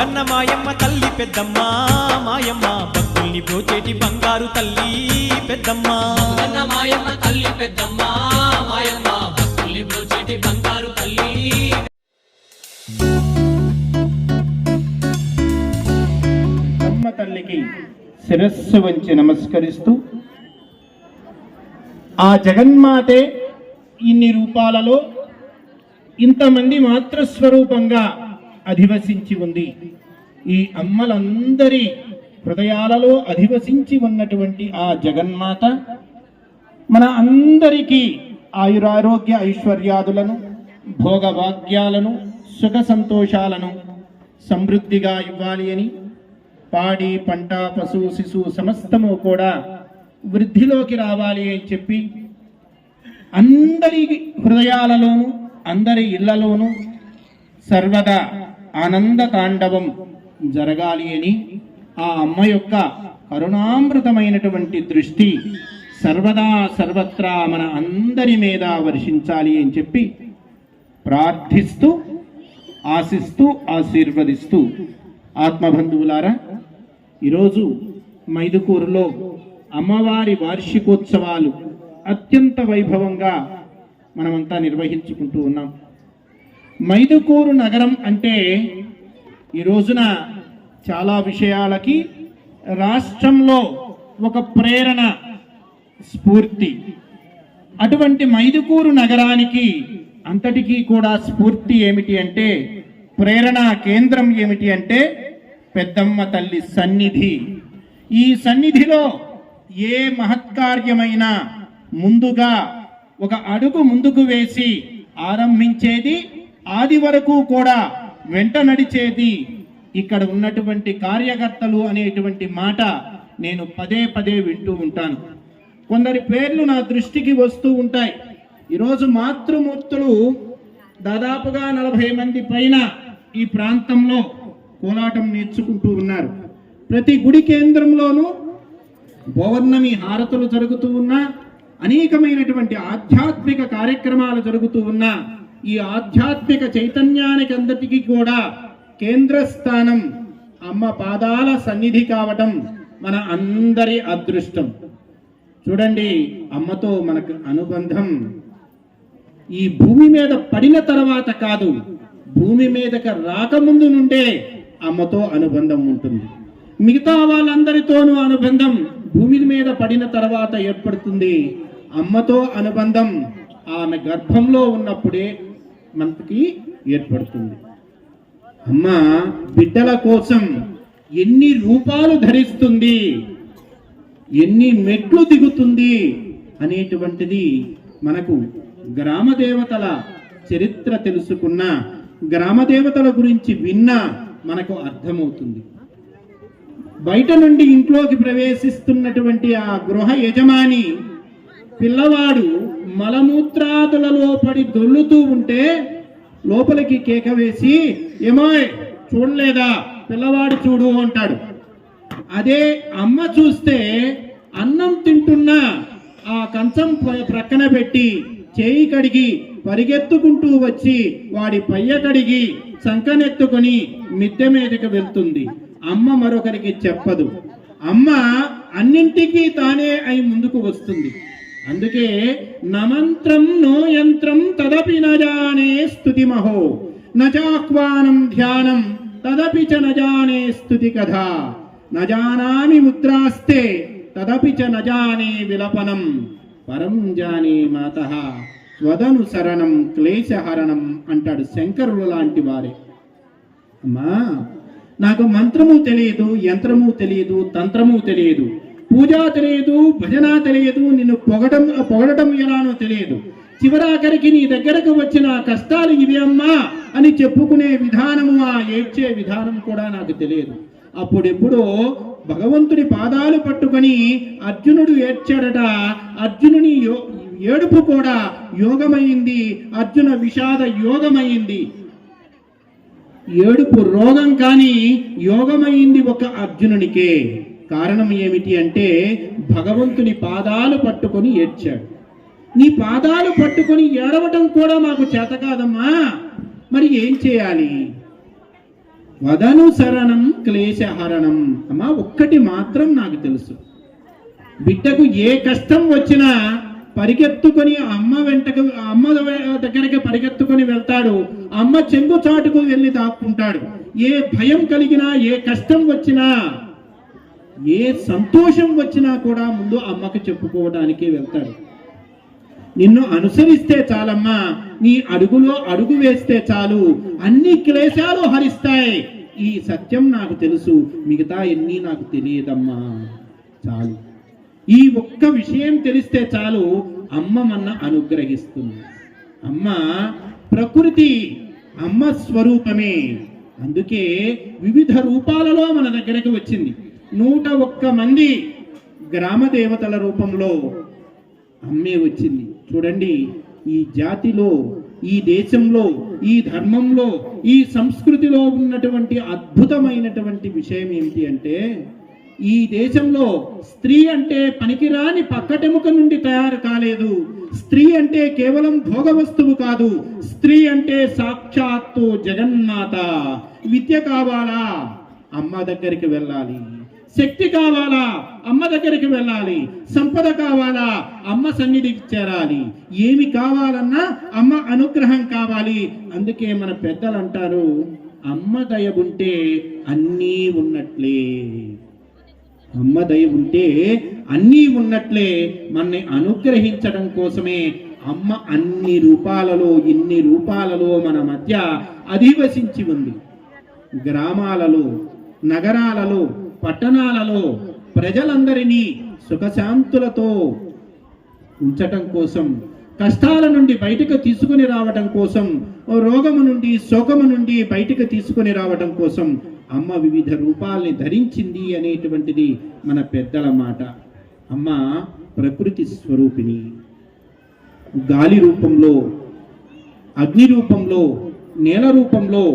కన్న మాయమ్మ తల్లి పెద్దమ్మ మాయమ్మ భక్తుల్ని బ్రోచేటి బంగారు తల్లి పెద్దమ్మ కన్న మాయమ్మ తల్లి పెద్దమ్మ మాయమ్మ భక్తుల్ని బ్రోచేటి బంగారు తల్లి అమ్మ తల్లికి శిరస్సు వంచి నమస్కరిస్తూ ఆ జగన్మాతే ఇన్ని రూపాలలో ఇంతమంది మాతృస్వరూపంగా అధివసించి ఉంది. ఈ అమ్మలందరి హృదయాలలో అధివసించి ఉన్నటువంటి ఆ జగన్మాత మన అందరికీ ఆయురారోగ్య ఐశ్వర్యాదులను భోగభాగ్యాలను సుఖ సంతోషాలను సమృద్ధిగా ఇవ్వాలి అని పాడి పంట పశు శిశు సమస్తము కూడా వృద్ధిలోకి రావాలి అని చెప్పి అందరి హృదయాలలోనూ అందరి ఇళ్లలోనూ సర్వదా ఆనంద తాండవం జరగాలి అని ఆ అమ్మ యొక్క కరుణామృతమైనటువంటి దృష్టి సర్వదా సర్వత్రా మన అందరి మీద వర్షించాలి అని చెప్పి ప్రార్థిస్తూ ఆశిస్తూ ఆశీర్వదిస్తూ ఆత్మబంధువులారా, ఈరోజు మైదుకూరులో అమ్మవారి వార్షికోత్సవాలు అత్యంత వైభవంగా మనమంతా నిర్వహించుకుంటూ ఉన్నాం. మైదుకూరు నగరం అంటే ఈ రోజున చాలా విషయాలకి రాష్ట్రంలో ఒక ప్రేరణ స్ఫూర్తి. అటువంటి మైదుకూరు నగరానికి అంతటికీ కూడా స్ఫూర్తి ఏమిటి అంటే, ప్రేరణ కేంద్రం ఏమిటి అంటే పెద్దమ్మ తల్లి సన్నిధి. ఈ సన్నిధిలో ఏ మహత్కార్యమైనా ముందుగా ఒక అడుగు ముందుకు వేసి ఆరంభించేది, ఆది వరకు కూడా వెంట నడిచేది ఇక్కడ ఉన్నటువంటి కార్యకర్తలు అనేటువంటి మాట నేను పదే పదే వింటూ ఉంటాను. కొందరి పేర్లు నా దృష్టికి వస్తూ ఉంటాయి. ఈరోజు మాతృమూర్తులు దాదాపుగా 40 మంది పైన ఈ ప్రాంతంలో కోలాటం నేర్చుకుంటూ ఉన్నారు. ప్రతి గుడి కేంద్రంలోనూ పౌర్ణమి హారతులు జరుగుతూ ఉన్నా, అనేకమైనటువంటి ఆధ్యాత్మిక కార్యక్రమాలు జరుగుతూ ఉన్నా, ఈ ఆధ్యాత్మిక చైతన్యానికి అందరికీ కూడా కేంద్ర స్థానం అమ్మ పాదాల సన్నిధి కావటం మన అందరి అదృష్టం. చూడండి, అమ్మతో మనకు అనుబంధం ఈ భూమి మీద పడిన తర్వాత కాదు, భూమి మీదకి రాకముందు నుండే అమ్మతో అనుబంధం ఉంటుంది. మిగతా వాళ్ళందరితోనూ అనుబంధం భూమి మీద పడిన తర్వాత ఏర్పడుతుంది. అమ్మతో అనుబంధం ఆమె గర్భంలో ఉన్నప్పుడే మనకి ఏర్పడుతుంది. అమ్మ బిడ్డల కోసం ఎన్ని రూపాలు ధరిస్తుంది, ఎన్ని మెట్లు దిగుతుంది అనేటువంటిది మనకు గ్రామదేవతల చరిత్ర తెలుసుకున్న, గ్రామదేవతల గురించి విన్నా మనకు అర్థమవుతుంది. బయట నుండి ఇంట్లోకి ప్రవేశిస్తున్నటువంటి ఆ గృహ యజమాని పిల్లవాడు మలమూత్రాదులలో పడి దొల్లుతూ ఉంటే లోపలికి కేక వేసి, ఏమోయ్ చూడలేదా, పిల్లవాడు చూడు అంటాడు. అదే అమ్మ చూస్తే అన్నం తింటున్నా ఆ కంచం ప్రక్కన పెట్టి చేయి కడిగి పరిగెత్తుకుంటూ వచ్చి వాడి పయ్య కడిగి సంకనెత్తుకొని మిద్దె మీదకి వెళ్తుంది. అమ్మ మరొకరికి చెప్పదు. అమ్మ అన్నింటికీ తానే అయి ముందుకు వస్తుంది. అందుకే నమంత్రం నో యంత్రం తదపి నజానే స్తుతి మహో నచాహ్వానం ధ్యానం తదపి చ నజానే స్తుతి కథ నజానామి ముద్రాస్తే తదపి చ నజానే విలపనం పరం జానే మాతః స్వదనుసరణం క్లేశహరణం అంటాడు శంకరులు లాంటి వారే. అమ్మా, నాకు మంత్రము తెలియదు, యంత్రము తెలియదు, తంత్రము తెలియదు, పూజ తెలియదు, భజన తెలియదు, నిన్ను పొగడటం ఎలానో తెలియదు, చివరాఖరికి నీ దగ్గరకు వచ్చిన కష్టాలు ఇవి అమ్మా అని చెప్పుకునే విధానము, ఆ ఏడ్చే విధానం కూడా నాకు తెలియదు. అప్పుడెప్పుడో భగవంతుడి పాదాలు పట్టుకొని అర్జునుడు ఏడ్చాడట. అర్జునుని ఏడుపు కూడా యోగమైంది, అర్జున విషాద యోగమైంది. ఏడుపు రోగం కానీ యోగమైంది ఒక అర్జునునికే. కారణం ఏమిటి అంటే భగవంతుని పాదాలు పట్టుకొని ఏడ్చాడు. నీ పాదాలు పట్టుకొని ఏడవటం కూడా మాకు చేత కాదమ్మా, మరి ఏం చేయాలి? వదనుసరణం క్లేశహరణం. అమ్మా ఒక్కటి మాత్రం నాకు తెలుసు, బిడ్డకు ఏ కష్టం వచ్చినా పరిగెత్తుకొని అమ్మ దగ్గరికి పరిగెత్తుకొని వెళ్తాడు, అమ్మ చెంగు చాటుకు వెళ్ళి దాక్కుంటాడు. ఏ భయం కలిగినా, ఏ కష్టం వచ్చినా, ఏ సంతోషం వచ్చినా కూడా ముందు అమ్మకు చెప్పుకోవడానికి వెళ్తాడు. నిన్ను అనుసరిస్తే చాలమ్మా, నీ అడుగులో అడుగు వేస్తే చాలు, అన్ని క్లేశాలు హరిస్తాయి. ఈ సత్యం నాకు తెలుసు, మిగతా ఎన్ని నాకు తెలియదమ్మా. చాలు, ఈ ఒక్క విషయం తెలిస్తే చాలు, అమ్మ మన అనుగ్రహిస్తుంది. అమ్మ ప్రకృతి, అమ్మ స్వరూపమే. అందుకే వివిధ రూపాలలో మన దగ్గరికి వచ్చింది. 101 మంది గ్రామ దేవతల రూపంలో అమ్మే వచ్చింది. చూడండి, ఈ జాతిలో, ఈ దేశంలో, ఈ ధర్మంలో, ఈ సంస్కృతిలో ఉన్నటువంటి అద్భుతమైనటువంటి విషయం ఏంటి అంటే, ఈ దేశంలో స్త్రీ అంటే పనికిరాని పక్కటెముక నుండి తయారు కాలేదు. స్త్రీ అంటే కేవలం భోగ వస్తువు కాదు. స్త్రీ అంటే సాక్షాత్తు జగన్మాత. విద్య కావాలా, అమ్మ దగ్గరికి వెళ్ళాలి. శక్తి కావాలా, అమ్మ దగ్గరికి వెళ్ళాలి. సంపద కావాలా, అమ్మ సన్నిధికి చేరాలి. ఏమి కావాలన్నా అమ్మ అనుగ్రహం కావాలి. అందుకే మన పెద్దలు అంటారు, అమ్మ దయ ఉంటే అన్నీ ఉన్నట్లే. అమ్మ దయ ఉంటే అన్నీ ఉన్నట్లే. మనని అనుగ్రహించడం కోసమే అమ్మ అన్ని రూపాలలో, ఇన్ని రూపాలలో మన మధ్య అధివసించి ఉంది. గ్రామాలలో, నగరాలలో, పట్టణాలలో ప్రజలందరినీ సుఖశాంతులతో ఉంచటం కోసం, కష్టాల నుండి బయటకు తీసుకుని రావటం కోసం, రోగము నుండి, శోకము నుండి బయటకు తీసుకుని రావటం కోసం అమ్మ వివిధ రూపాల్ని ధరించింది అనేటువంటిది మన పెద్దల మాట. అమ్మ ప్రకృతి స్వరూపిణి. గాలి రూపంలో, అగ్ని రూపంలో, నేల రూపంలో,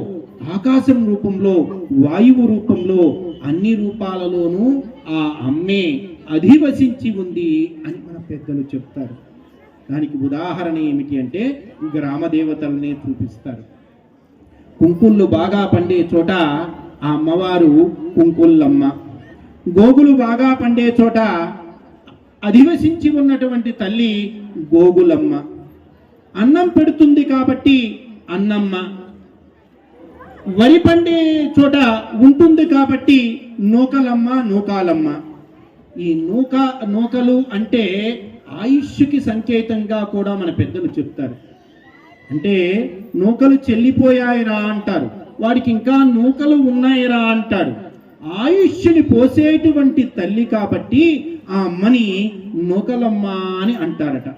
ఆకాశం రూపంలో, వాయువు రూపంలో, అన్ని రూపాలలోనూ ఆ అమ్మే అధివసించి ఉంది అని మన పెద్దలు చెప్తారు. దానికి ఉదాహరణ ఏమిటి అంటే, గ్రామ దేవతలనే చూపిస్తారు. కుంకుళ్ళు బాగా పండే చోట ఆ అమ్మవారు కుంకుళ్ళమ్మ. గోగులు బాగా పండే చోట అధివసించి ఉన్నటువంటి తల్లి గోగులమ్మ. అన్నం పెడుతుంది కాబట్టి అన్నమ్మ. వరి పండే చోట ఉంటుంది కాబట్టి నూకలమ్మ, నూకాలమ్మ. ఈ నూకలు అంటే ఆయుష్కి సంకేతంగా కూడా మన పెద్దలు చెప్తారు. అంటే నూకలు చెల్లిపోయాయిరా అంటారు, వాడికి ఇంకా నూకలు ఉన్నాయిరా అంటారు. ఆయుష్ని పోసేటువంటి తల్లి కాబట్టి ఆ అమ్మని నూకలమ్మ అని అంటారట.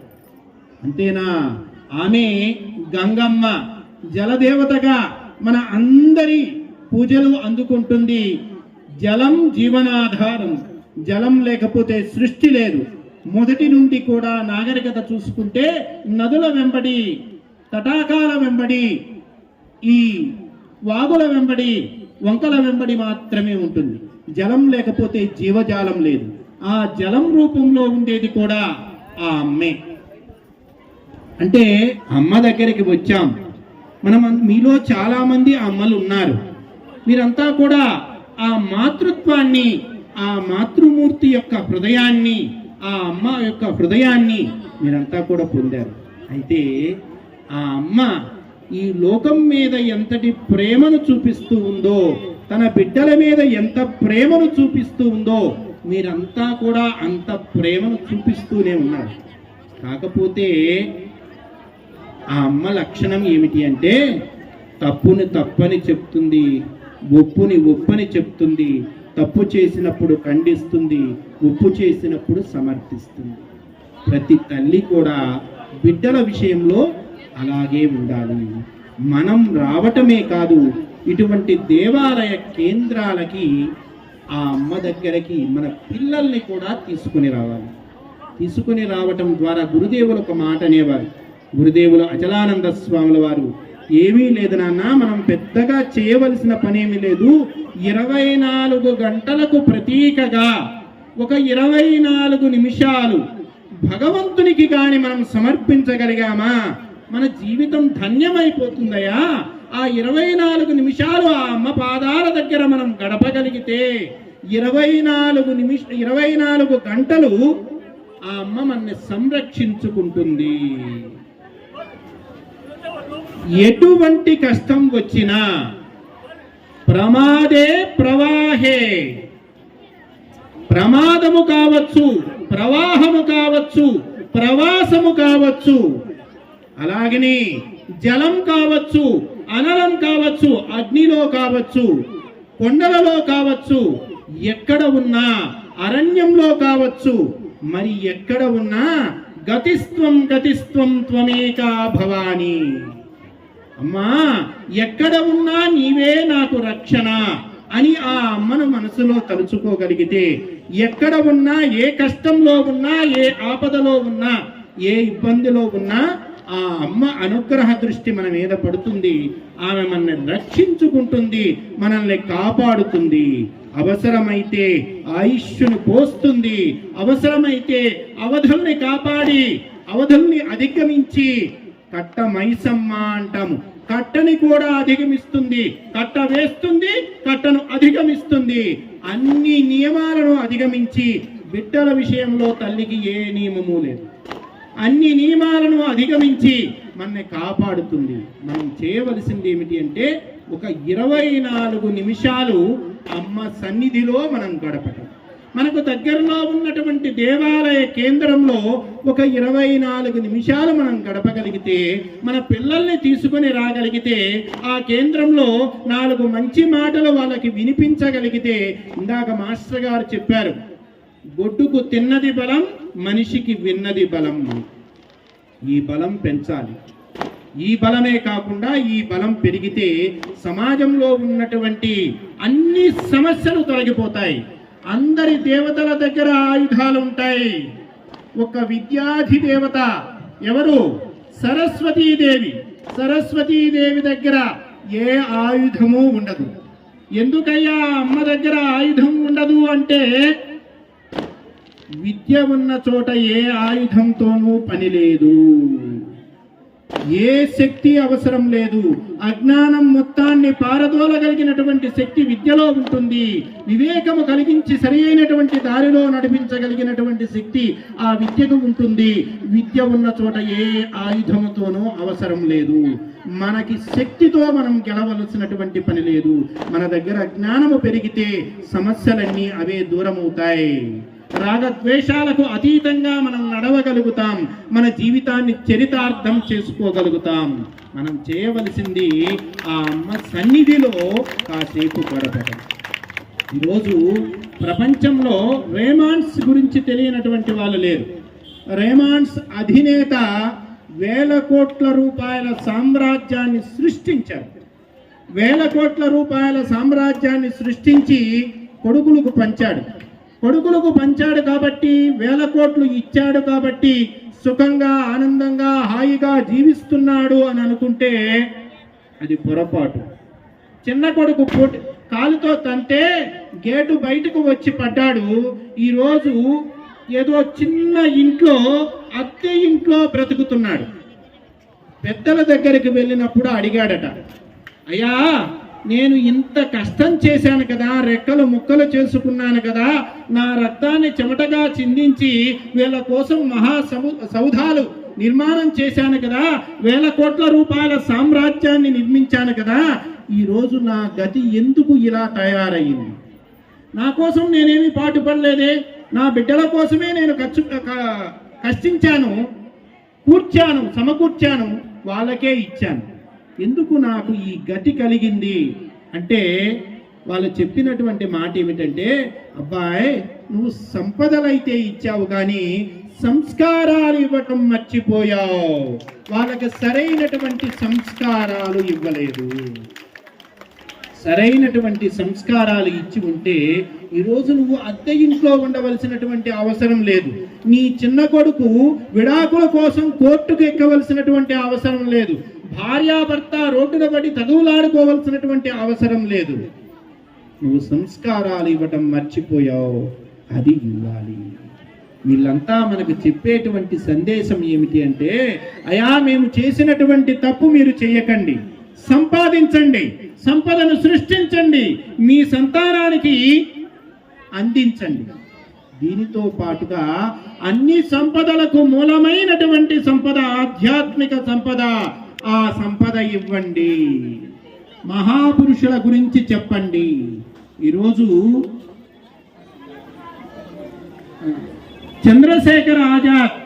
అంతేనా? ఆమె గంగమ్మ, జలదేవతగా మన అందరి పూజలు అందుకుంటుంది. జలం జీవనాధారం. జలం లేకపోతే సృష్టి లేదు. మొదటి నుండి కూడా నాగరికత చూసుకుంటే నదుల వెంబడి, తటాకాల వెంబడి, ఈ వాగుల వెంబడి, వంకల వెంబడి మాత్రమే ఉంటుంది. జలం లేకపోతే జీవజాలం లేదు. ఆ జలం రూపంలో ఉండేది కూడా ఆ అమ్మే. అంటే అమ్మ దగ్గరికి వచ్చాం మనం. మీలో చాలా మంది అమ్మలు ఉన్నారు. మీరంతా కూడా ఆ మాతృత్వాన్ని, ఆ మాతృమూర్తి యొక్క హృదయాన్ని, ఆ అమ్మ యొక్క హృదయాన్ని మీరంతా కూడా పొందారు. అయితే ఆ అమ్మ ఈ లోకం మీద ఎంతటి ప్రేమను చూపిస్తూ ఉందో, తన బిడ్డల మీద ఎంత ప్రేమను చూపిస్తూ ఉందో, మీరంతా కూడా అంత ప్రేమను చూపిస్తూనే ఉన్నారు. కాకపోతే ఆ అమ్మ లక్షణం ఏమిటి అంటే, తప్పుని తప్పని చెప్తుంది, ఒప్పుని ఒప్పని చెప్తుంది. తప్పు చేసినప్పుడు ఖండిస్తుంది, ఒప్పు చేసినప్పుడు సమర్థిస్తుంది. ప్రతి తల్లి కూడా బిడ్డల విషయంలో అలాగే ఉండాలి. మనం రావటమే కాదు, ఇటువంటి దేవాలయ కేంద్రాలకి, ఆ అమ్మ దగ్గరికి మన పిల్లల్ని కూడా తీసుకుని రావాలి. తీసుకుని రావటం ద్వారా గురుదేవులు ఒక మాట అనేవారు. గురుదేవులు అచలానంద స్వాముల వారు, ఏమీ లేదు నాన్న, మనం పెద్దగా చేయవలసిన పనేమీ లేదు. 24 గంటలకు ప్రతీకగా ఒక 24 నిమిషాలు భగవంతునికి గాని మనం సమర్పించగలిగామా, మన జీవితం ధన్యమైపోతుందయా. ఆ 24 నిమిషాలు ఆ అమ్మ పాదాల దగ్గర మనం గడపగలిగితే 24 గంటలు ఆ అమ్మ మనల్ని సంరక్షించుకుంటుంది. ఎటువంటి కష్టం వచ్చినా ప్రమాదే ప్రవాహే, ప్రమాదము కావచ్చు, ప్రవాహము కావచ్చు, ప్రవాసము కావచ్చు, అలాగని జలం కావచ్చు, అనలం కావచ్చు, అగ్నిలో కావచ్చు, కొండలలో కావచ్చు, ఎక్కడ ఉన్నా, అరణ్యంలో కావచ్చు, మరి ఎక్కడ ఉన్నా గతిస్త్వం గతిస్త్వం త్వమేకా భవాని. అమ్మా ఎక్కడ ఉన్నా నీవే నాకు రక్షణ అని ఆ అమ్మను మనసులో తలుచుకోగలిగితే, ఎక్కడ ఉన్నా, ఏ కష్టంలో ఉన్నా, ఏ ఆపదలో ఉన్నా, ఏ ఇబ్బందిలో ఉన్నా ఆ అమ్మ అనుగ్రహ దృష్టి మన మీద పడుతుంది. ఆమె మనల్ని రక్షించుకుంటుంది, మనల్ని కాపాడుతుంది. అవసరమైతే ఆయుష్ను పోస్తుంది, అవసరమైతే అవధుల్ని కాపాడి అవధుల్ని అధిగమించి కట్ట మైసమ్మ అంటాము, కట్టని కూడా అధిగమిస్తుంది, కట్ట వేస్తుంది, కట్టను అధిగమిస్తుంది. అన్ని నియమాలను అధిగమించి బిడ్డల విషయంలో తల్లికి ఏ నియమము లేదు. అన్ని నియమాలను అధిగమించి మనల్ని కాపాడుతుంది. మనం చేయవలసింది ఏమిటి అంటే ఒక 24 నిమిషాలు అమ్మ సన్నిధిలో మనం గడపటం. మనకు దగ్గరలో ఉన్నటువంటి దేవాలయ కేంద్రంలో ఒక 24 నిమిషాలు మనం గడపగలిగితే, మన పిల్లల్ని తీసుకొని రాగలిగితే, ఆ కేంద్రంలో 4 మంచి మాటలు వాళ్ళకి వినిపించగలిగితే, ఇందాక మాస్టర్ గారు చెప్పారు, గొడ్డుకు తిన్నది బలం, మనిషికి విన్నది బలం. ఈ బలం పెంచాలి. ఈ బలమే కాకుండా ఈ బలం పెరిగితే సమాజంలో ఉన్నటువంటి అన్ని సమస్యలు తొలగిపోతాయి. అందరి దేవతల దగ్గర ఆయుధాలు ఉంటాయి. ఒక విద్యాధి దేవత ఎవరు? సరస్వతీదేవి. సరస్వతీదేవి దగ్గర ఏ ఆయుధము ఉండదు. ఎందుకయ్యా అమ్మ దగ్గర ఆయుధం ఉండదు అంటే, విద్య ఉన్న చోట ఏ ఆయుధంతోనూ పని లేదు, ఏ శక్తి అవసరం లేదు. అజ్ఞానం మొత్తాన్ని పారదోలగలిగినటువంటి శక్తి విద్యలో ఉంటుంది. వివేకము కలిగించి సరైనటువంటి దారిలో నడిపించగలిగినటువంటి శక్తి ఆ విద్యకు ఉంటుంది. విద్య ఉన్న చోట ఏ ఆయుధముతోనూ అవసరం లేదు. మనకి శక్తితో మనం గెలవలసినటువంటి పని లేదు. మన దగ్గర జ్ఞానము పెరిగితే సమస్యలన్నీ అవే దూరమవుతాయి. రాగద్వేషాలకు అతీతంగా మనం నడవగలుగుతాం. మన జీవితాన్ని చరితార్థం చేసుకోగలుగుతాం. మనం చేయవలసింది ఆ అమ్మ సన్నిధిలో కాసేపు గడపడం. ఈరోజు ప్రపంచంలో రేమాన్స్ గురించి తెలియనటువంటి వాళ్ళు లేరు. రేమాన్స్ అధినేత 1000 కోట్ల రూపాయల సామ్రాజ్యాన్ని సృష్టించారు. 1000 కోట్ల రూపాయల సామ్రాజ్యాన్ని సృష్టించి కొడుకులకు పంచాడు. కొడుకులకు పంచాడు కాబట్టి 1000 కోట్లు ఇచ్చాడు కాబట్టి సుఖంగా ఆనందంగా హాయిగా జీవిస్తున్నాడు అని అనుకుంటే అది పొరపాటు. చిన్న కొడుకు కాలుతో తంటే గేటు బయటకు వచ్చి పడ్డాడు. ఈరోజు ఏదో చిన్న ఇంట్లో, అద్దె ఇంట్లో బ్రతుకుతున్నాడు. పెద్దల దగ్గరికి వెళ్ళినప్పుడు అడిగాడట, అయ్యా నేను ఇంత కష్టం చేశాను కదా, రెక్కలు ముక్కలు చేసుకున్నాను కదా, నా రక్తాన్ని చెమటగా చిందించి వీళ్ళ కోసం సౌధాలు నిర్మాణం చేశాను కదా, 1000 కోట్ల రూపాయల సామ్రాజ్యాన్ని నిర్మించాను కదా, ఈరోజు నా గతి ఎందుకు ఇలా తయారయ్యింది? నా కోసం నేనేమి పాటుపడలేదే, నా బిడ్డల కోసమే నేను కష్టించాను, కూర్చాను, సమకూర్చాను, వాళ్ళకే ఇచ్చాను, ఎందుకు నాకు ఈ గతి కలిగింది అంటే వాళ్ళు చెప్పినటువంటి మాట ఏమిటంటే, అబ్బాయి నువ్వు సంపదలైతే ఇచ్చావు కానీ సంస్కారాలు ఇవ్వటం మర్చిపోయావు. వాళ్ళకి సరైనటువంటి సంస్కారాలు ఇవ్వలేదు. సరైనటువంటి సంస్కారాలు ఇచ్చి ఉంటే ఈరోజు నువ్వు అద్దె ఇంట్లో ఉండవలసినటువంటి అవసరం లేదు. నీ చిన్న కొడుకు విడాకుల కోసం కోర్టుకు ఎక్కవలసినటువంటి అవసరం లేదు. భార్యాభర్త రోడ్డున పడి తగువులాడుకోవలసినటువంటి అవసరం లేదు. నువ్వు సంస్కారాలు ఇవ్వటం మర్చిపోయావు, అది ఇవ్వాలి. వీళ్ళంతా మనకు చెప్పేటువంటి సందేశం ఏమిటి అంటే, అయా మేము చేసినటువంటి తప్పు మీరు చెయ్యకండి, సంపాదించండి, సంపదను సృష్టించండి, మీ సంతానానికి అందించండి. దీనితో పాటుగా అన్ని సంపదలకు మూలమైనటువంటి సంపద ఆధ్యాత్మిక సంపద. ఆ సంపద ఇవ్వండి. మహాపురుషుల గురించి చెప్పండి. ఈరోజు చంద్రశేఖర్ ఆజాద్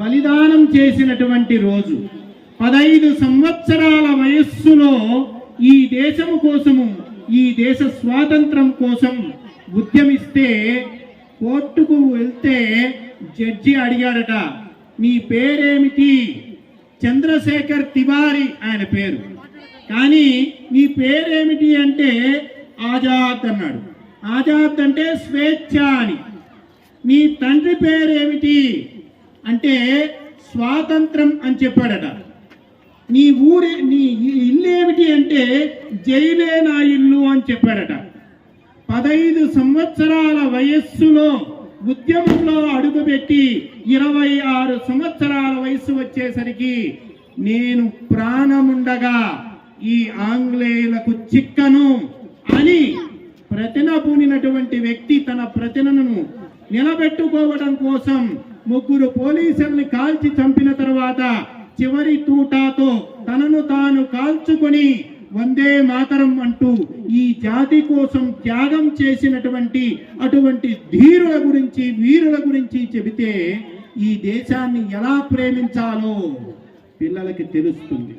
బలిదానం చేసినటువంటి రోజు. 15 సంవత్సరాల వయస్సులో ఈ దేశము కోసము, ఈ దేశ స్వాతంత్రం కోసం ఉద్యమిస్తే కోర్టుకు వెళ్తే జడ్జి అడిగాడట, మీ పేరేమిటి? చంద్రశేఖర్ తివారీ ఆయన పేరు. కానీ నీ పేరేమిటి అంటే ఆజాద్ అన్నాడు. ఆజాద్ అంటే స్వేచ్ఛ అని. నీ తండ్రి పేరేమిటి అంటే స్వాతంత్రం అని చెప్పాడట. నీ ఇల్లు ఏమిటి అంటే జైలే నా ఇల్లు అని చెప్పాడట. 15 సంవత్సరాల వయస్సులో ఉద్యమంలో అడుగుపెట్టి 26 సంవత్సరాల వయస్సు వచ్చేసరికి నేను ప్రాణముండగా ఈ ఆంగ్లేయులకు చిక్కను అని ప్రతిన పూనినటువంటి వ్యక్తి తన ప్రతినను నిలబెట్టుకోవడం కోసం 3 పోలీసుల్ని కాల్చి చంపిన తర్వాత చివరి తూటాతో తనను తాను కాల్చుకొని వందే మాతరం అంటూ ఈ జాతి కోసం త్యాగం చేసినటువంటి అటువంటి ధీరుల గురించి, వీరుల గురించి చెబితే ఈ దేశాన్ని ఎలా ప్రేమించాలో పిల్లలకి తెలుస్తుంది.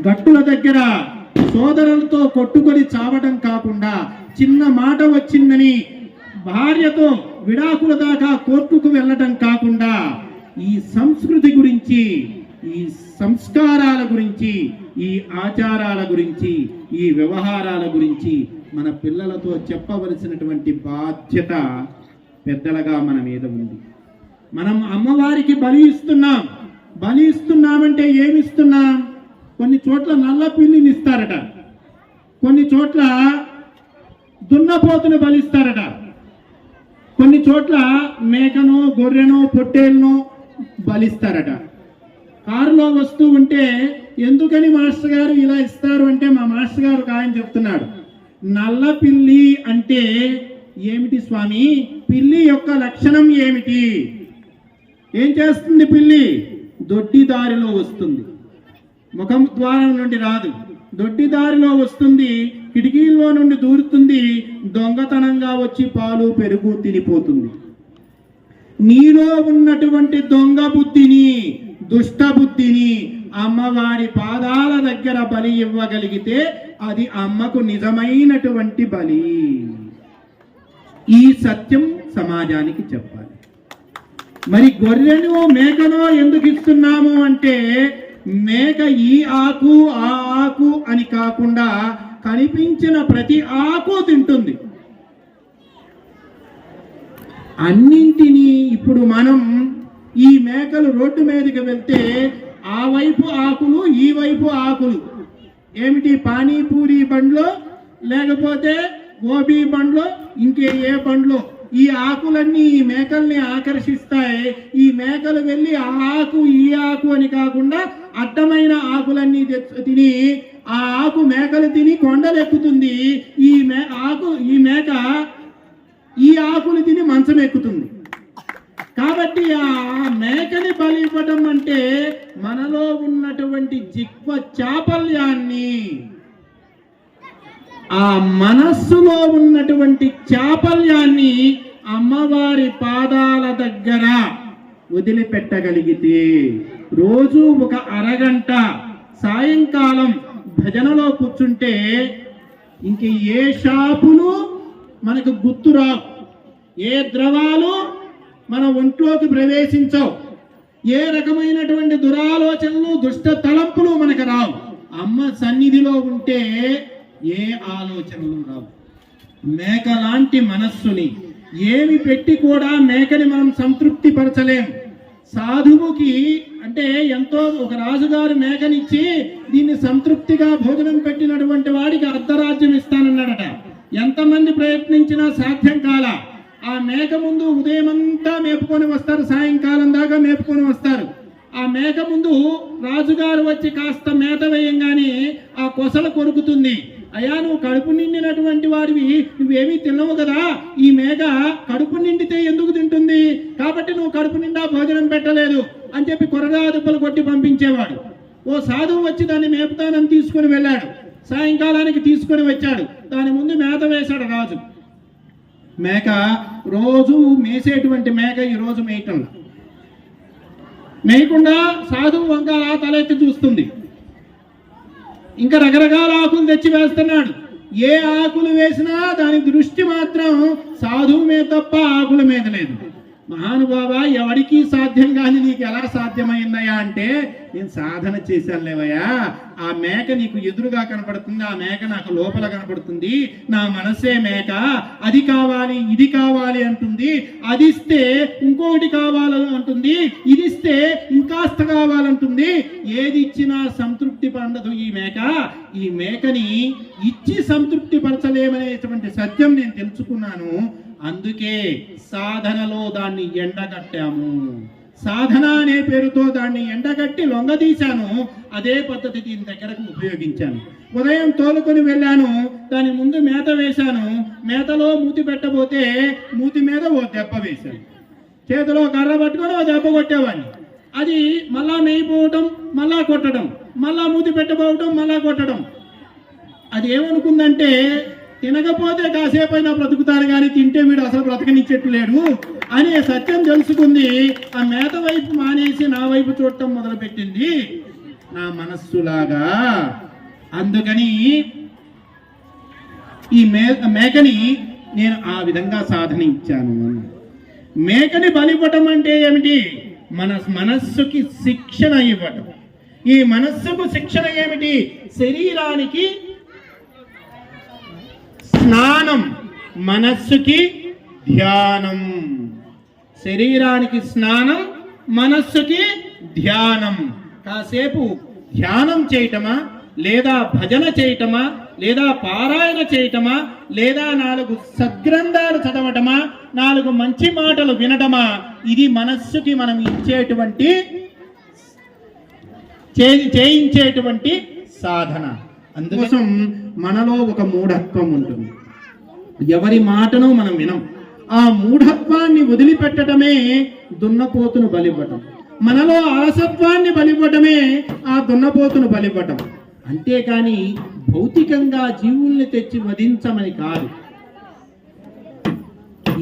గట్టుల దగ్గర సోదరులతో కొట్టుకొని చావడం కాకుండా, చిన్న మాట వచ్చిందని భార్యతో విడాకుల దాకా కోర్టుకు వెళ్ళడం కాకుండా, ఈ సంస్కృతి గురించి, ఈ సంస్కారాల గురించి, ఈ ఆచారాల గురించి, ఈ వ్యవహారాల గురించి మన పిల్లలతో చెప్పవలసినటువంటి బాధ్యత పెద్దలుగా మన మీద ఉంది. మనం అమ్మవారికి బలి ఇస్తున్నాం. బలి ఇస్తున్నామంటే ఏమిస్తున్నాం? కొన్ని చోట్ల నల్ల పిల్లిని ఇస్తారట, కొన్ని చోట్ల దున్నపోతును బలిస్తారట, కొన్ని చోట్ల మేకనో గొర్రెనో పొట్టేలునో బలిస్తారట. కారులో వస్తూ ఉంటే ఎందుకని మాస్టర్ గారు ఇలా ఇస్తారు అంటే మా మాస్టర్ గారు ఆయన చెప్తున్నాడు, నల్ల పిల్లి అంటే ఏమిటి స్వామి? పిల్లి యొక్క లక్షణం ఏమిటి? ఏం చేస్తుంది పిల్లి? దొడ్డి దారిలో వస్తుంది, ముఖం ద్వారం నుండి రాదు, దొడ్డి దారిలో వస్తుంది, కిటికీల్లో నుండి దూరుతుంది, దొంగతనంగా వచ్చి పాలు పెరుగు తినిపోతుంది. నీలో ఉన్నటువంటి దొంగ బుద్ధిని, దుష్ట బుద్ధిని అమ్మవారి పాదాల దగ్గర బలి ఇవ్వగలిగితే అది అమ్మకు నిజమైనటువంటి బలి. ఈ సత్యం సమాజానికి చెప్పాలి. మరి గొర్రెను మేకనో ఎందుకు ఇస్తున్నాము అంటే, మేక ఈ ఆకు ఆ ఆకు అని కాకుండా కనిపించిన ప్రతి ఆకు తింటుంది. అన్నింటినీ ఇప్పుడు మనం ఈ మేకలు రోడ్డు మీదకి వెళ్తే ఆ వైపు ఆకులు, ఈ వైపు ఆకులు, ఏమిటి పానీపూరి బండ్లో లేకపోతే గోబీ బండ్లో ఇంకే ఏ బండ్లో ఈ ఆకులన్నీ ఈ మేకల్ని ఆకర్షిస్తాయి. ఈ మేకలు వెళ్ళి ఆ ఆకు ఈ ఆకు అని కాకుండా అడ్డమైన ఆకులన్నీ తిని, ఆ ఆకు మేకలు తిని కొండలెక్కుతుంది. ఈ మేక ఈ ఆకులు తిని మంచం ఎక్కుతుంది. కాబట్టి ఆ మేకని బలి ఇవ్వడం అంటే మనలో ఉన్నటువంటి జిహ్వ చాపల్యాన్ని, ఆ మనస్సులో ఉన్నటువంటి చాపల్యాన్ని అమ్మవారి పాదాల దగ్గర వదిలిపెట్టగలిగితే, రోజు ఒక అరగంట సాయంకాలం భజనలో కూర్చుంటే ఇంక ఏ షాపులు మనకు గుర్తురావు, ఏ ద్రవాలు మన ఒంట్లోకి ప్రవేశించవు, ఏ రకమైనటువంటి దురాలోచనలు, దుష్ట తలంపులు మనకు రావు. అమ్మ సన్నిధిలో ఉంటే ఏ ఆలోచనలు రావు. మేక లాంటి మనస్సుని ఏమి పెట్టి కూడా మేకని మనం సంతృప్తి పరచలేం. సాధువుకి అంటే ఎంతో, ఒక రాజుగారు మేకనిచ్చి దీన్ని సంతృప్తిగా భోజనం పెట్టినటువంటి వాడికి అర్ధరాజ్యం ఇస్తానన్నాడట. ఎంతమంది ప్రయత్నించినా సాధ్యం కాల. ఆ మేక ముందు ఉదయం అంతా మేపుకొని వస్తారు, సాయంకాలం దాకా మేపుకొని వస్తారు. ఆ మేక ముందు రాజుగారు వచ్చి కాస్త మేత వేయంగానే ఆ కొసలు కొరుకుతుంది. అయ్యా, నువ్వు కడుపు నిండినటువంటి వాడివి, నువ్వేమీ తినవు కదా, ఈ మేక కడుపు నిండితే ఎందుకు తింటుంది, కాబట్టి నువ్వు కడుపు నిండా భోజనం పెట్టలేదు అని చెప్పి కొరగా దుబ్బలు కొట్టి పంపించేవాడు. ఓ సాధువు వచ్చి దాన్ని మేపుతానని తీసుకుని వెళ్ళాడు. సాయంకాలానికి తీసుకొని వచ్చాడు. దాని ముందు మేత వేశాడు రాజు. మేక రోజు మేసేటువంటి మేక ఈ రోజు మేయకుండా సాధువు వంక తలెత్తి చూస్తుంది. ఇంకా రకరకాల ఆకులు తెచ్చి వేస్తున్నాడు. ఏ ఆకులు వేసినా దాని దృష్టి మాత్రం సాధువు మీద తప్ప ఆకుల మీద లేదు. మహానుభావ, ఎవరికి సాధ్యం కాని నీకు ఎలా సాధ్యమైందయ్యా అంటే, నేను సాధన చేశాను లేవయ్యా. ఆ మేక నీకు ఎదురుగా కనపడుతుంది, ఆ మేక నాకు లోపల కనపడుతుంది. నా మనసే మేక, అది కావాలి ఇది కావాలి అంటుంది, అది ఇస్తే ఇంకొకటి కావాలని అంటుంది, ఇది ఇస్తే ఇంకాస్త కావాలంటుంది. ఏది ఇచ్చినా సంతృప్తి పొందదు ఈ మేక. ఈ మేకని ఇచ్చి సంతృప్తి పరచలేమనేటువంటి సత్యం నేను తెలుసుకున్నాను. అందుకే సాధనలో దాన్ని ఎండగట్టాము. సాధన అనే పేరుతో దాన్ని ఎండగట్టి లొంగదీశాను. అదే పద్ధతి దీని దగ్గరకు ఉపయోగించాను. ఉదయం తోలుకొని వెళ్ళాను, దాని ముందు మేత వేశాను. మేతలో మూతి పెట్టబోతే మూతి మీద ఓ దెబ్బ వేశాను. చేతిలో కర్ర పట్టుకొని ఓ దెబ్బ కొట్టేవాడిని. అది మళ్ళా మేయిపోవటం, మళ్ళా కొట్టడం, మళ్ళా మూతి పెట్టబోవటం, మళ్ళా కొట్టడం. అది ఏమనుకుందంటే, తినకపోతే కాసేపైనా బ్రతుకుతారు కానీ తింటే వీడు అసలు బ్రతకనిచ్చేట్టు లేడు అనే సత్యం తెలుసుకుంది. ఆ మేత వైపు మానేసి నా వైపు చూడటం మొదలుపెట్టింది, నా మనస్సులాగా. అందుకని ఈ మేకని నేను ఆ విధంగా సాధన ఇచ్చాను. మేకని బలివ్వటం అంటే ఏమిటి? మన మనస్సుకి శిక్షణ ఇవ్వటం. ఈ మనస్సుకు శిక్షణ ఏమిటి? శరీరానికి స్నానం, మనస్సుకి ధ్యానం. శరీరానికి స్నానం, మనస్సుకి ధ్యానం. కాసేపు ధ్యానం చేయటమా, లేదా భజన చేయటమా, లేదా పారాయణ చేయటమా, లేదా 4 సద్గ్రంథాలు చదవటమా, 4 మంచి మాటలు వినటమా, ఇది మనస్సుకి మనం ఇచ్చేటువంటి చేయించేటువంటి సాధన. అందుకోసం మనలో ఒక మూఢత్వం ఉంటుంది. ఎవరి మాటను మనం వినం. ఆ మూఢత్వాన్ని వదిలిపెట్టడమే దున్నపోతును బలివ్వటం. మనలో అలసత్వాన్ని బలివ్వటమే ఆ దున్నపోతును బలివ్వటం. అంతేకాని భౌతికంగా జీవుల్ని తెచ్చి వధించమని కాదు.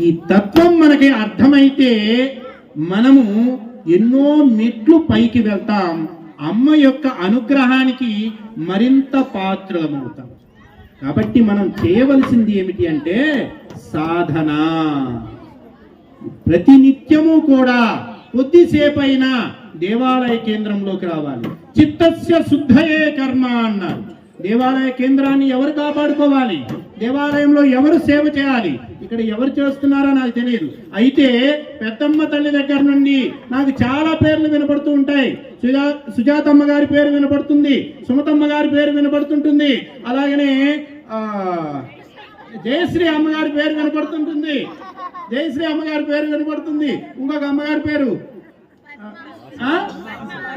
ఈ తత్వం మనకి అర్థమైతే మనము ఎన్నో మెట్లు పైకి వెళ్తాం. అమ్మ యొక్క అనుగ్రహానికి మరింత పాత్రలమవుతాం. కాబట్టి మనం చేయవలసింది ఏమిటి అంటే సాధన. ప్రతినిత్యము కూడా కొద్దిసేపైనా దేవాలయ కేంద్రంలోకి రావాలి. చిత్తస్య శుద్ధయే కర్మ అన్నారు. దేవాలయ కేంద్రాన్ని ఎవరు కాపాడుకోవాలి? దేవాలయంలో ఎవరు సేవ చేయాలి? ఇక్కడ ఎవరు చేస్తున్నారో నాకు తెలియదు. అయితే పెద్దమ్మ తల్లి దగ్గర నుండి నాకు చాలా పేర్లు వినపడుతూ ఉంటాయి. సుజాతమ్మ గారి పేరు వినపడుతుంది, సుమతమ్మ గారి పేరు వినపడుతుంటుంది, అలాగనే జయశ్రీ అమ్మగారి పేరు వినపడుతుంటుంది, జయశ్రీ అమ్మగారి పేరు వినపడుతుంది, ఇంకొక అమ్మగారి పేరు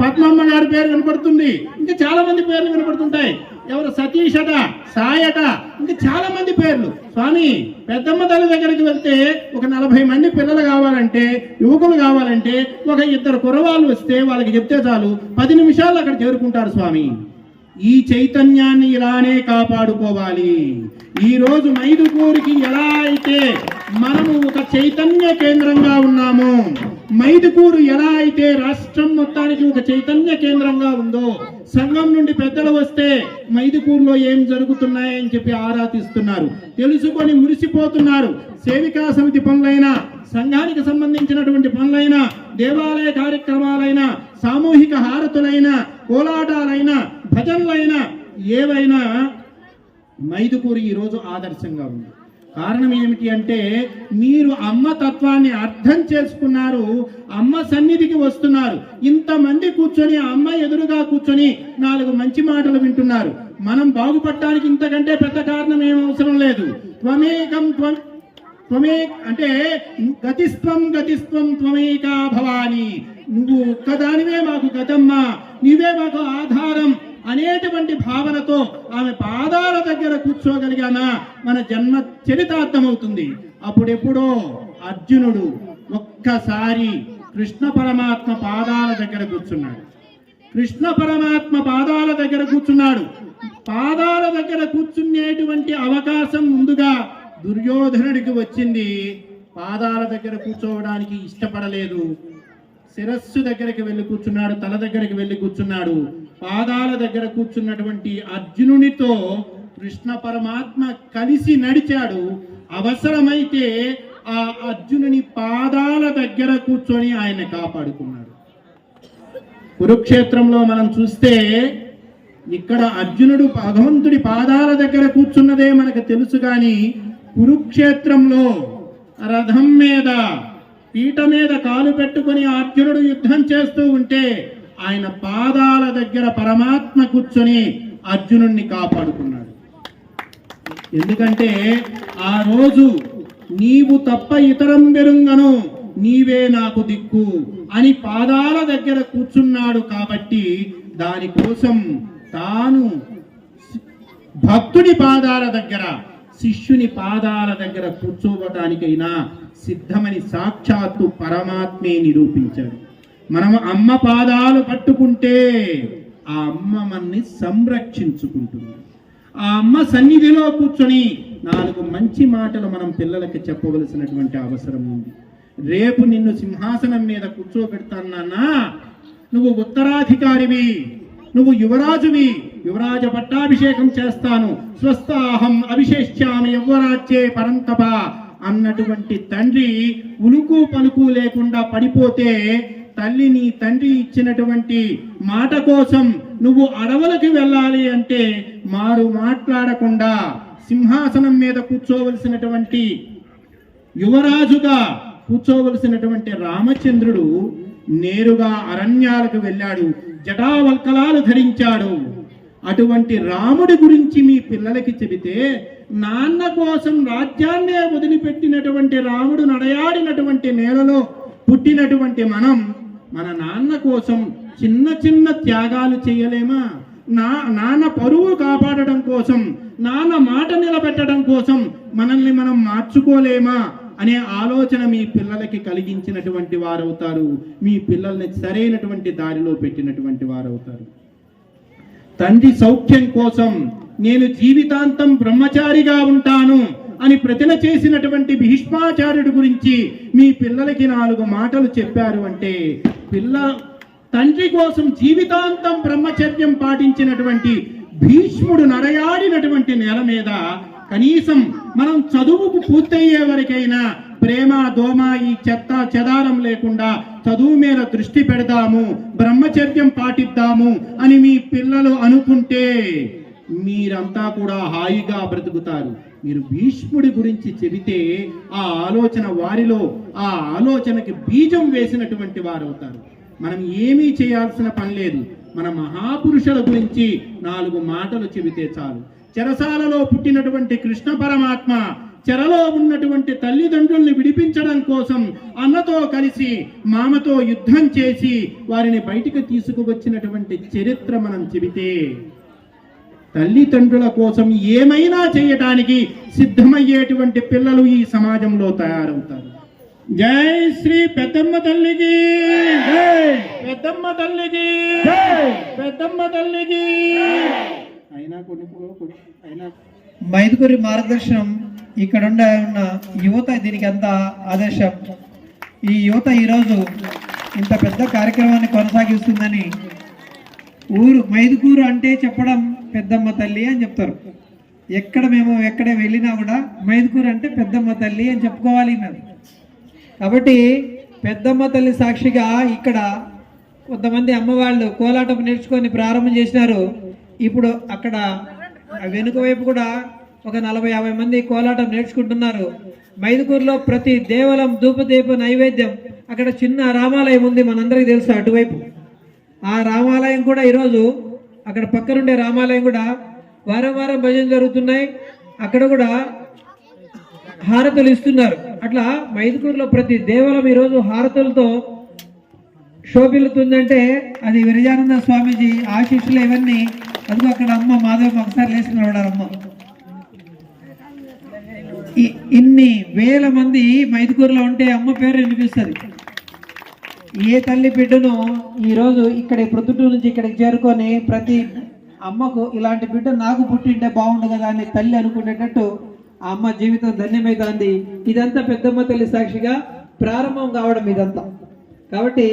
పద్మమ్మ గారి పేరు వినపడుతుంది, ఇంకా చాలా మంది పేర్లు వినపడుతుంటాయి. ఎవరు సతీష్ అట, సాయట, ఇంకా చాలా మంది పేర్లు. స్వామి, పెద్దమ్మ తల్లి దగ్గరికి వెళ్తే ఒక 40 మంది పిల్లలు కావాలంటే, యువకులు కావాలంటే, ఒక 2 కుర్రవాళ్ళు వస్తే వాళ్ళకి చెప్తే చాలు, 10 నిమిషాలు అక్కడ చేరుకుంటారు. స్వామి, ఈ చైతన్యాన్ని ఇలానే కాపాడుకోవాలి. ఈ రోజు మైదుకూరుకి ఎలా అయితే మనము ఒక చైతన్య కేంద్రంగా ఉన్నామో, మైదుకూరు ఎలా అయితే రాష్ట్రం మొత్తానికి ఒక చైతన్య కేంద్రంగా ఉందో, సంఘం నుండి పెద్దలు వస్తే మైదుకూరులో ఏం జరుగుతున్నాయని చెప్పి ఆరా తీస్తున్నారు, తెలుసుకొని మురిసిపోతున్నారు. సేవికా సమితి పనులైనా, సంఘానికి సంబంధించినటువంటి పనులైనా, దేవాలయ కార్యక్రమాలైనా, సామూహిక హారతులైనా, కోలాటాలైనా, భజనలైనా, ఏవైనా మైదుకూరు ఈరోజు ఆదర్శంగా ఉంది. కారణం ఏమిటి అంటే, మీరు అమ్మ తత్వాన్ని అర్థం చేసుకున్నారు, అమ్మ సన్నిధికి వస్తున్నారు, ఇంతమంది కూర్చొని అమ్మ ఎదురుగా కూర్చొని 4 మంచి మాటలు వింటున్నారు. మనం బాగుపడటానికి ఇంతకంటే పెద్ద కారణం ఏం అవసరం లేదు. త్వమేకం త్వమే అంటే గతిస్త్వం గతిస్త్వం త్వమేకా భవాని. నువ్వు ఒక్కదానివే మాకు గతమ్మ, నీవే మాకు ఆధారం అనేటువంటి భావనతో ఆమె పాదాల దగ్గర కూర్చోగలిగానా మన జన్మ చరితార్థమవుతుంది. అప్పుడెప్పుడో అర్జునుడు ఒక్కసారి కృష్ణ పరమాత్మ పాదాల దగ్గర కూర్చున్నాడు. కృష్ణ పరమాత్మ పాదాల దగ్గర కూర్చున్నాడు. పాదాల దగ్గర కూర్చునేటువంటి అవకాశం ముందుగా దుర్యోధనుడికి వచ్చింది. పాదాల దగ్గర కూర్చోవడానికి ఇష్టపడలేదు. శిరస్సు దగ్గరికి వెళ్ళి కూర్చున్నాడు, తల దగ్గరికి వెళ్ళి కూర్చున్నాడు. పాదాల దగ్గర కూర్చున్నటువంటి అర్జునునితో కృష్ణ పరమాత్మ కలిసి నడిచాడు. అవసరమైతే ఆ అర్జునుని పాదాల దగ్గర కూర్చొని ఆయన కాపాడుకున్నాడు. కురుక్షేత్రంలో మనం చూస్తే ఇక్కడ అర్జునుడు భగవంతుడి పాదాల దగ్గర కూర్చున్నదే మనకు తెలుసు, కానీ కురుక్షేత్రంలో రథం మీద పీట మీద కాలు పెట్టుకుని అర్జునుడు యుద్ధం చేస్తూ ఉంటే ఆయన పాదాల దగ్గర పరమాత్మ కూర్చొని అర్జునుడిని కాపాడుకున్నాడు. ఎందుకంటే ఆ రోజు నీవు తప్ప ఇతరం బెరుంగను, నీవే నాకు దిక్కు అని పాదాల దగ్గర కూర్చున్నాడు. కాబట్టి దానికోసం తాను భక్తుడి పాదాల దగ్గర, శిష్యుని పాదాల దగ్గర కూర్చోవటానికైనా సిద్ధమని సాక్షాత్తు పరమాత్మే నిరూపించాడు. మనం అమ్మ పాదాలు పట్టుకుంటే ఆ అమ్మ మనని సంరక్షించుకుంటుంది. ఆ అమ్మ సన్నిధిలో కూర్చొని 4 మంచి మాటలు మనం పిల్లలకి చెప్పవలసినటువంటి అవసరం ఉంది. రేపు నిన్ను సింహాసనం మీద కూర్చోబెడతాను నాన్నా, నువ్వు ఉత్తరాధికారివి, నువ్వు యువరాజువి, యువరాజ పట్టాభిషేకం చేస్తాను, స్వస్థాహం అభిషేష్యామి యవ్వరాజ్యే పరంతప అన్నటువంటి తండ్రి ఉలుకు పలుకు లేకుండా పడిపోతే, తల్లి నీ తండ్రి ఇచ్చినటువంటి మాట కోసం నువ్వు అడవులకి వెళ్ళాలి అంటే మారు మాట్లాడకుండా సింహాసనం మీద కూర్చోవలసినటువంటి యువరాజుగా కూర్చోవలసినటువంటి రామచంద్రుడు నేరుగా అరణ్యాలకు వెళ్ళాడు, జటావల్కలాలు ధరించాడు. అటువంటి రాముడి గురించి మీ పిల్లలకి చెబితే, నాన్న కోసం రాజ్యాన్నే వదిలిపెట్టినటువంటి రాముడు నడయాడినటువంటి నేలలో పుట్టినటువంటి మనం మన నాన్న కోసం చిన్న చిన్న త్యాగాలు చేయలేమా? నాన్న పరువు కాపాడడం కోసం, నాన్న మాట నిలబెట్టడం కోసం మనల్ని మనం మార్చుకోలేమా అనే ఆలోచన మీ పిల్లలకి కలిగించినటువంటి వారవుతారు. మీ పిల్లల్ని సరైనటువంటి దారిలో పెట్టినటువంటి వారవుతారు. తండ్రి సౌఖ్యం కోసం నేను జీవితాంతం బ్రహ్మచారిగా ఉంటాను అని ప్రతిన చేసినటువంటి భీష్మాచార్యుడి గురించి మీ పిల్లలకి 4 మాటలు చెప్పారు అంటే, తండ్రి కోసం జీవితాంతం బ్రహ్మచర్యం పాటించినటువంటి భీష్ముడు నడయాడినటువంటి నేల మీద కనీసం మనం చదువుకు పూర్తయ్యే వరకైనా ప్రేమ దోమ ఈ చెత్త చెదారం లేకుండా చదువు మీద దృష్టి పెడదాము, బ్రహ్మచర్యం పాటిద్దాము అని మీ పిల్లలు అనుకుంటే మీరంతా కూడా హాయిగా బ్రతుకుతారు. మీరు భీష్ముడి గురించి చెబితే ఆ ఆలోచన వారిలో, ఆ ఆలోచనకి బీజం వేసినటువంటి వారు అవుతారు. మనం ఏమీ చేయాల్సిన పని లేదు. మన మహాపురుషుల గురించి 4 మాటలు చెబితే చాలు. చెరసాలలో పుట్టినటువంటి కృష్ణ పరమాత్మ చెరలో ఉన్నటువంటి తల్లిదండ్రుల్ని విడిపించడం కోసం అన్నతో కలిసి మామతో యుద్ధం చేసి వారిని బయటికి తీసుకువచ్చినటువంటి చరిత్ర మనం చెబితే, తల్లిదండ్రుల కోసం ఏమైనా చేయటానికి సిద్ధమయ్యేటువంటి పిల్లలు ఈ సమాజంలో తయారవుతారు. జై శ్రీ పెద్దమ్మ తల్లికి, పెద్దమ్మ తల్లికి, పెద్దమ్మ తల్లికి. మైదుగురి మార్గదర్శనం ఇక్కడ ఉన్న యువత దీనికి అంత ఆదేశం. ఈ యువత ఈరోజు ఇంత పెద్ద కార్యక్రమాన్ని కొనసాగిస్తుందని మైదుకూరు అంటే చెప్పడం పెద్దమ్మ తల్లి అని చెప్తారు. ఎక్కడ వెళ్ళినా కూడా మైదుకూరు అంటే పెద్దమ్మ తల్లి అని చెప్పుకోవాలి మేము. కాబట్టి పెద్దమ్మ తల్లి సాక్షిగా ఇక్కడ కొంతమంది అమ్మవాళ్ళు కోలాటం నేర్చుకొని ప్రారంభం చేసినారు. ఇప్పుడు అక్కడ వెనుక వైపు కూడా ఒక 40-50 మంది కోలాటం నేర్చుకుంటున్నారు. మైదుకూరులో ప్రతి దేవలం ధూపదీప నైవేద్యం, అక్కడ చిన్న రామాలయం ఉంది, మనందరికీ తెలుసు అటువైపు. ఆ రామాలయం కూడా ఈరోజు అక్కడ పక్కనుండే రామాలయం కూడా వారం భజన జరుగుతున్నాయి. అక్కడ కూడా హారతులు ఇస్తున్నారు. అట్లా మైదుకూరులో ప్రతి దేవాలయం ఈరోజు హారతులతో శోభిల్లుతుందంటే అది విరజానంద స్వామీజీ ఆశీస్సులు ఇవన్నీ. అదిగో అక్కడ అమ్మ మాధవ ఒకసారి లేచి నిలబడారమ్మ. ఇన్ని వేల మంది మైదుకూరులో ఉంటే అమ్మ పేరు వినిపిస్తుంది. ఏ తల్లి బిడ్డను ఈరోజు ఇక్కడ ప్రొద్దుటూరు నుంచి ఇక్కడికి చేరుకొని ప్రతి అమ్మకు ఇలాంటి బిడ్డ నాకు పుట్టింటే బాగుండు కదా అని తల్లి అనుకునేటట్టు ఆ అమ్మ జీవితం ధన్యమైతుంది. ఇదంతా పెద్దమ్మ తల్లి సాక్షిగా ప్రారంభం కావడం ఇదంతా. కాబట్టి